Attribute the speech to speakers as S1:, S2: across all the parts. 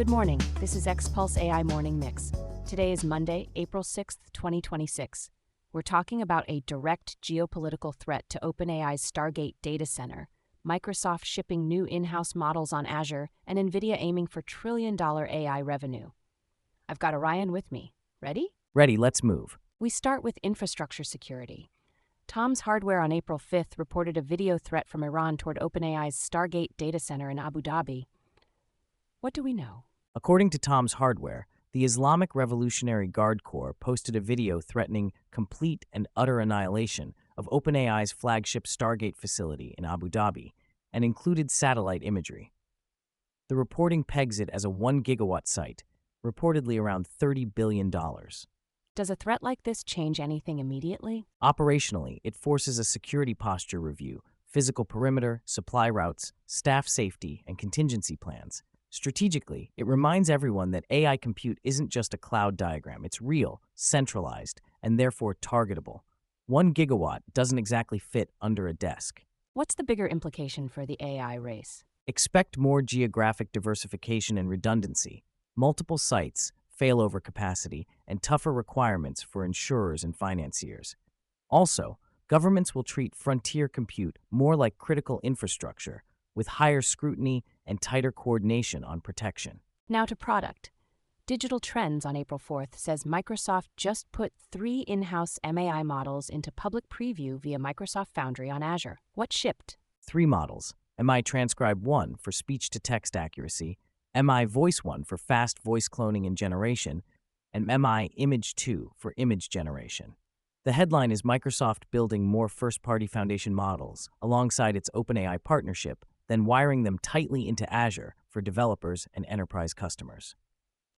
S1: Good morning. This is X-Pulse AI Morning Mix. Today is Monday, April 6th, 2026. We're talking about a direct geopolitical threat to OpenAI's Stargate data center, Microsoft shipping new in-house models on Azure, and Nvidia aiming for trillion-dollar AI revenue. I've got Orion with me. Ready?
S2: Ready, let's move.
S1: We start with infrastructure security. Tom's Hardware on April 5th reported a video threat from Iran toward OpenAI's Stargate data center in Abu Dhabi. What do we know?
S2: According to Tom's Hardware, the Islamic Revolutionary Guard Corps posted a video threatening complete and utter annihilation of OpenAI's flagship Stargate facility in Abu Dhabi and included satellite imagery. The reporting pegs it as a 1 gigawatt site, reportedly around $30 billion.
S1: Does a threat like this change anything immediately?
S2: Operationally, it forces a security posture review, physical perimeter, supply routes, staff safety, and contingency plans. Strategically, it reminds everyone that AI compute isn't just a cloud diagram. It's real, centralized, and therefore targetable. 1 gigawatt doesn't exactly fit under a desk.
S1: What's the bigger implication for the AI race?
S2: Expect more geographic diversification and redundancy, multiple sites, failover capacity, and tougher requirements for insurers and financiers. Also, governments will treat frontier compute more like critical infrastructure, with higher scrutiny and tighter coordination on protection.
S1: Now to product. Digital Trends on April 4th says Microsoft just put 3 in-house MAI models into public preview via Microsoft Foundry on Azure. What shipped?
S2: 3 models: MAI Transcribe 1 for speech-to-text accuracy, MAI Voice 1 for fast voice cloning and generation, and MAI Image 2 for image generation. The headline is Microsoft building more first-party foundation models alongside its OpenAI partnership, then wiring them tightly into Azure for developers and enterprise customers.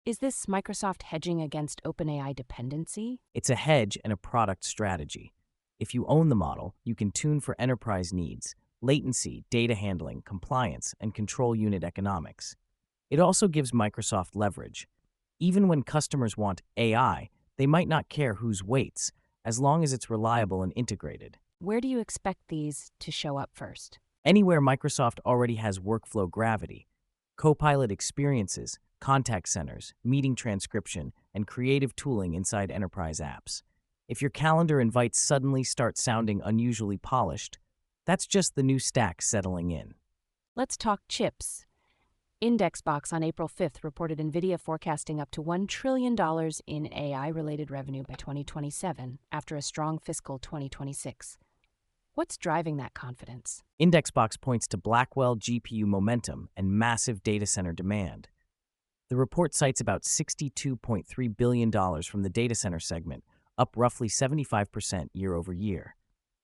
S1: Is this Microsoft hedging against OpenAI dependency?
S2: It's a hedge and a product strategy. If you own the model, you can tune for enterprise needs, latency, data handling, compliance, and control unit economics. It also gives Microsoft leverage. Even when customers want AI, they might not care whose weights, as long as it's reliable and integrated.
S1: Where do you expect these to show up first?
S2: Anywhere Microsoft already has workflow gravity: Copilot experiences, contact centers, meeting transcription, and creative tooling inside enterprise apps. If your calendar invites suddenly start sounding unusually polished, that's just the new stack settling in.
S1: Let's talk chips. Indexbox on April 5th reported Nvidia forecasting up to $1 trillion in AI-related revenue by 2027 after a strong fiscal 2026. What's driving that confidence?
S2: Indexbox points to Blackwell GPU momentum and massive data center demand. The report cites about $62.3 billion from the data center segment, up roughly 75% year over year.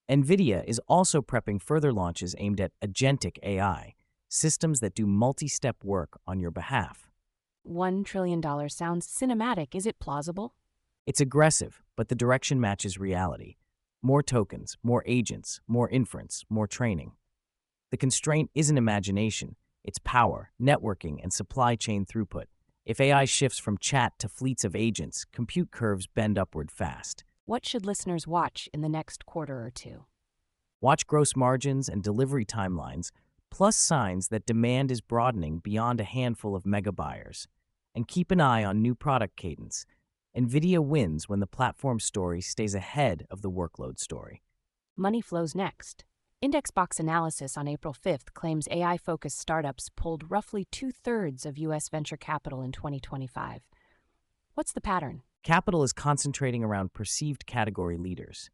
S2: Nvidia is also prepping further launches aimed at agentic AI, systems that do multi-step work on your behalf.
S1: $1 trillion sounds cinematic. Is it plausible?
S2: It's aggressive, but the direction matches reality. More tokens, more agents, more inference, more training. The constraint isn't imagination, it's power, networking, and supply chain throughput. If AI shifts from chat to fleets of agents, compute curves bend upward fast.
S1: What should listeners watch in the next quarter or two?
S2: Watch gross margins and delivery timelines, plus signs that demand is broadening beyond a handful of mega buyers. And keep an eye on new product cadence. Nvidia wins when the platform story stays ahead of the workload story.
S1: Money flows next. Indexbox analysis on April 5th claims AI-focused startups pulled roughly 2/3 of U.S. venture capital in 2025. What's the pattern?
S2: Capital is concentrating around perceived category leaders.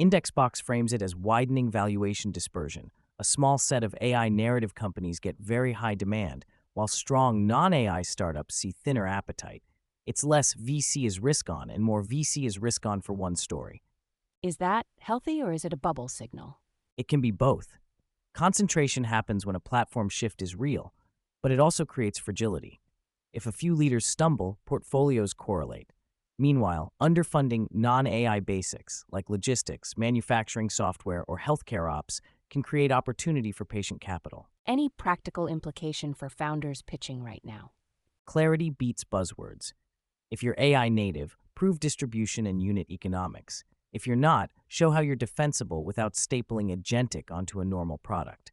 S2: Indexbox frames it as widening valuation dispersion. A small set of AI narrative companies get very high demand, while strong non-AI startups see thinner appetite. It's less VC is risk on and more VC is risk on for one story.
S1: Is that healthy or is it a bubble signal?
S2: It can be both. Concentration happens when a platform shift is real, but it also creates fragility. If a few leaders stumble, portfolios correlate. Meanwhile, underfunding non-AI basics like logistics, manufacturing software, or healthcare ops can create opportunity for patient capital.
S1: Any practical implication for founders pitching right now?
S2: Clarity beats buzzwords. If you're AI native, prove distribution and unit economics. If you're not, show how you're defensible without stapling agentic onto a normal product.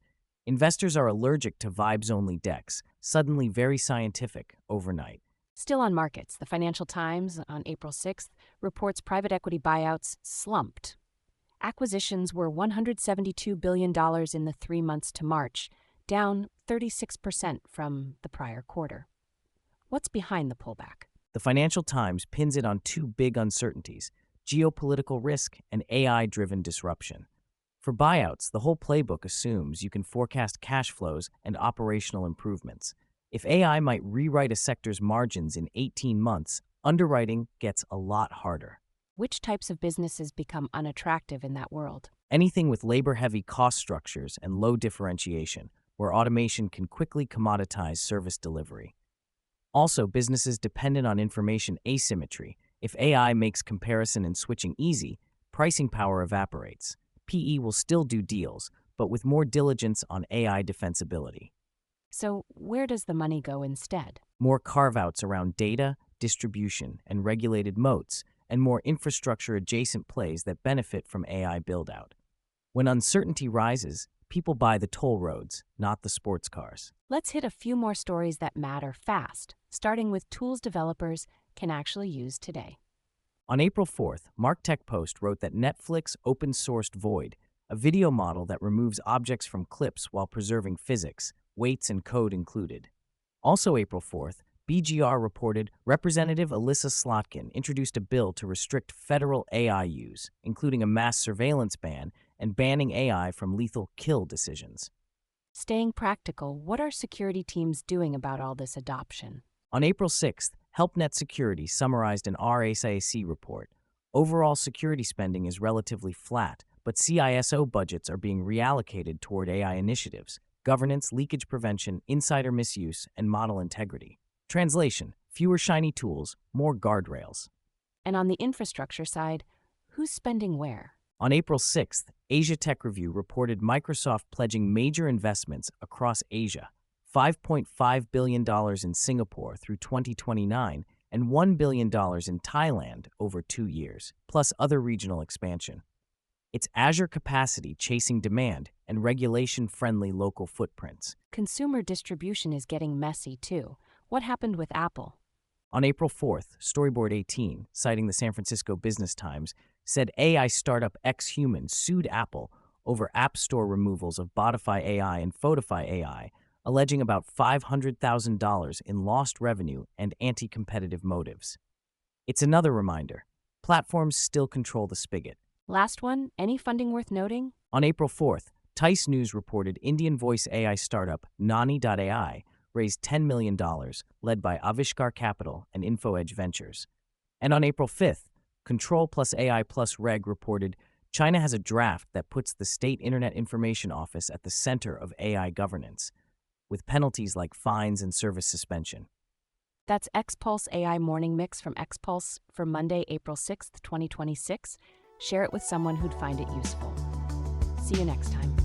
S2: Investors are allergic to vibes-only decks, suddenly very scientific overnight.
S1: Still on markets, the Financial Times on April 6th reports private equity buyouts slumped. Acquisitions were $172 billion in the 3 months to March, down 36% from the prior quarter. What's behind the pullback?
S2: The Financial Times pins it on two big uncertainties: geopolitical risk and AI-driven disruption. For buyouts, the whole playbook assumes you can forecast cash flows and operational improvements. If AI might rewrite a sector's margins in 18 months, underwriting gets a lot harder.
S1: Which types of businesses become unattractive in that world?
S2: Anything with labor-heavy cost structures and low differentiation, where automation can quickly commoditize service delivery. Also, businesses dependent on information asymmetry. If AI makes comparison and switching easy, pricing power evaporates. PE will still do deals, but with more diligence on AI defensibility.
S1: So, where does the money go instead?
S2: More carve-outs around data, distribution, and regulated moats, and more infrastructure-adjacent plays that benefit from AI build-out. When uncertainty rises, people buy the toll roads, not the sports cars.
S1: Let's hit a few more stories that matter fast, starting with tools developers can actually use today.
S2: On April 4th, MarkTech Post wrote that Netflix open-sourced Void, a video model that removes objects from clips while preserving physics, weights and code included. Also April 4th, BGR reported Representative Alyssa Slotkin introduced a bill to restrict federal AI use, including a mass surveillance ban and banning AI from lethal kill decisions.
S1: Staying practical, what are security teams doing about all this adoption?
S2: On April 6th, HelpNet Security summarized an RSIC report. Overall security spending is relatively flat, but CISO budgets are being reallocated toward AI initiatives, governance, leakage prevention, insider misuse, and model integrity. Translation: fewer shiny tools, more guardrails.
S1: And on the infrastructure side, who's spending where?
S2: On April 6th, Asia Tech Review reported Microsoft pledging major investments across Asia, $5.5 billion in Singapore through 2029 and $1 billion in Thailand over 2 years, plus other regional expansion. It's Azure capacity chasing demand and regulation-friendly local footprints.
S1: Consumer distribution is getting messy too. What happened with Apple?
S2: On April 4th, Storyboard 18, citing the San Francisco Business Times, said AI startup XHuman sued Apple over App Store removals of Botify AI and Photify AI, alleging about $500,000 in lost revenue and anti-competitive motives. It's another reminder: platforms still control the spigot.
S1: Last one, any funding worth noting?
S2: On April 4th, Tice News reported Indian voice AI startup Nani.ai raised $10 million, led by Avishkar Capital and InfoEdge Ventures. And on April 5th, Control Plus AI Plus Reg reported China has a draft that puts the State Internet Information Office at the center of AI governance, with penalties like fines and service suspension.
S1: That's XPulse AI Morning Mix from XPulse for Monday, April 6th, 2026. Share it with someone who'd find it useful. See you next time.